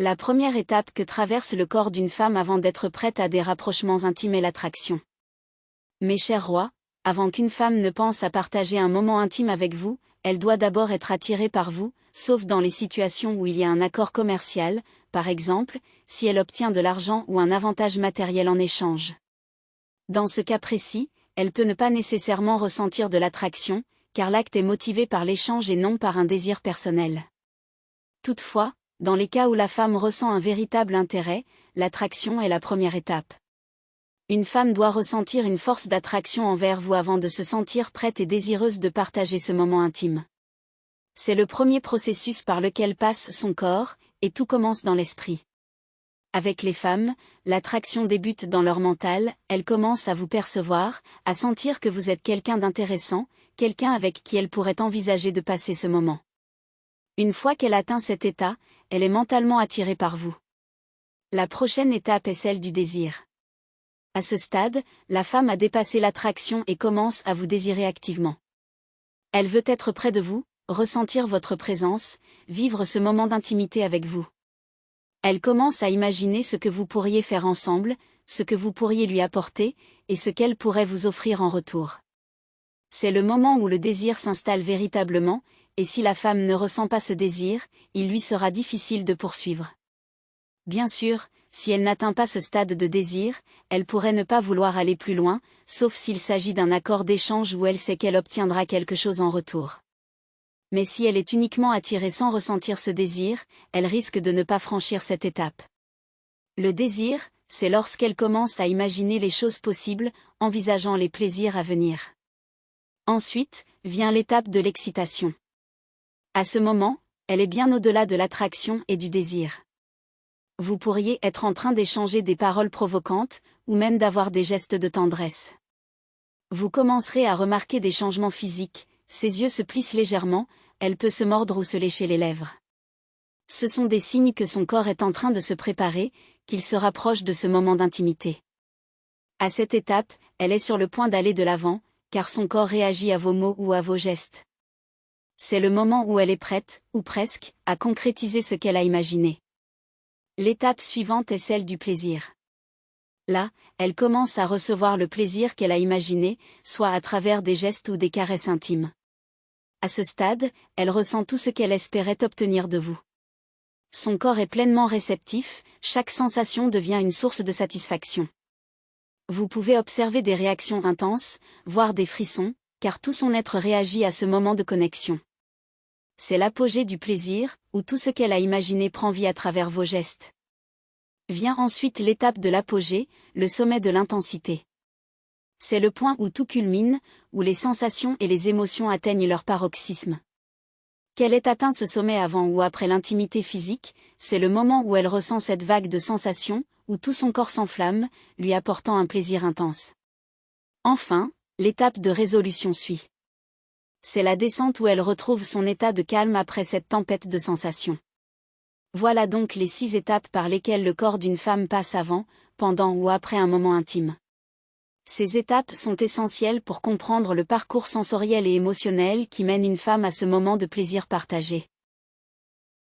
La première étape que traverse le corps d'une femme avant d'être prête à des rapprochements intimes est l'attraction. Mes chers rois, avant qu'une femme ne pense à partager un moment intime avec vous, elle doit d'abord être attirée par vous, sauf dans les situations où il y a un accord commercial, par exemple, si elle obtient de l'argent ou un avantage matériel en échange. Dans ce cas précis, elle peut ne pas nécessairement ressentir de l'attraction, car l'acte est motivé par l'échange et non par un désir personnel. Toutefois, dans les cas où la femme ressent un véritable intérêt, l'attraction est la première étape. Une femme doit ressentir une force d'attraction envers vous avant de se sentir prête et désireuse de partager ce moment intime. C'est le premier processus par lequel passe son corps, et tout commence dans l'esprit. Avec les femmes, l'attraction débute dans leur mental, elles commencent à vous percevoir, à sentir que vous êtes quelqu'un d'intéressant, quelqu'un avec qui elles pourraient envisager de passer ce moment. Une fois qu'elle atteint cet état, elle est mentalement attirée par vous. La prochaine étape est celle du désir. À ce stade, la femme a dépassé l'attraction et commence à vous désirer activement. Elle veut être près de vous, ressentir votre présence, vivre ce moment d'intimité avec vous. Elle commence à imaginer ce que vous pourriez faire ensemble, ce que vous pourriez lui apporter, et ce qu'elle pourrait vous offrir en retour. C'est le moment où le désir s'installe véritablement, et si la femme ne ressent pas ce désir, il lui sera difficile de poursuivre. Bien sûr, si elle n'atteint pas ce stade de désir, elle pourrait ne pas vouloir aller plus loin, sauf s'il s'agit d'un accord d'échange où elle sait qu'elle obtiendra quelque chose en retour. Mais si elle est uniquement attirée sans ressentir ce désir, elle risque de ne pas franchir cette étape. Le désir, c'est lorsqu'elle commence à imaginer les choses possibles, envisageant les plaisirs à venir. Ensuite, vient l'étape de l'excitation. À ce moment, elle est bien au-delà de l'attraction et du désir. Vous pourriez être en train d'échanger des paroles provocantes, ou même d'avoir des gestes de tendresse. Vous commencerez à remarquer des changements physiques, ses yeux se plissent légèrement, elle peut se mordre ou se lécher les lèvres. Ce sont des signes que son corps est en train de se préparer, qu'il se rapproche de ce moment d'intimité. À cette étape, elle est sur le point d'aller de l'avant, car son corps réagit à vos mots ou à vos gestes. C'est le moment où elle est prête, ou presque, à concrétiser ce qu'elle a imaginé. L'étape suivante est celle du plaisir. Là, elle commence à recevoir le plaisir qu'elle a imaginé, soit à travers des gestes ou des caresses intimes. À ce stade, elle ressent tout ce qu'elle espérait obtenir de vous. Son corps est pleinement réceptif, chaque sensation devient une source de satisfaction. Vous pouvez observer des réactions intenses, voire des frissons, car tout son être réagit à ce moment de connexion. C'est l'apogée du plaisir, où tout ce qu'elle a imaginé prend vie à travers vos gestes. Vient ensuite l'étape de l'apogée, le sommet de l'intensité. C'est le point où tout culmine, où les sensations et les émotions atteignent leur paroxysme. Qu'elle ait atteint ce sommet avant ou après l'intimité physique, c'est le moment où elle ressent cette vague de sensations, où tout son corps s'enflamme, lui apportant un plaisir intense. Enfin, l'étape de résolution suit. C'est la descente où elle retrouve son état de calme après cette tempête de sensations. Voilà donc les 6 étapes par lesquelles le corps d'une femme passe avant, pendant ou après un moment intime. Ces étapes sont essentielles pour comprendre le parcours sensoriel et émotionnel qui mène une femme à ce moment de plaisir partagé.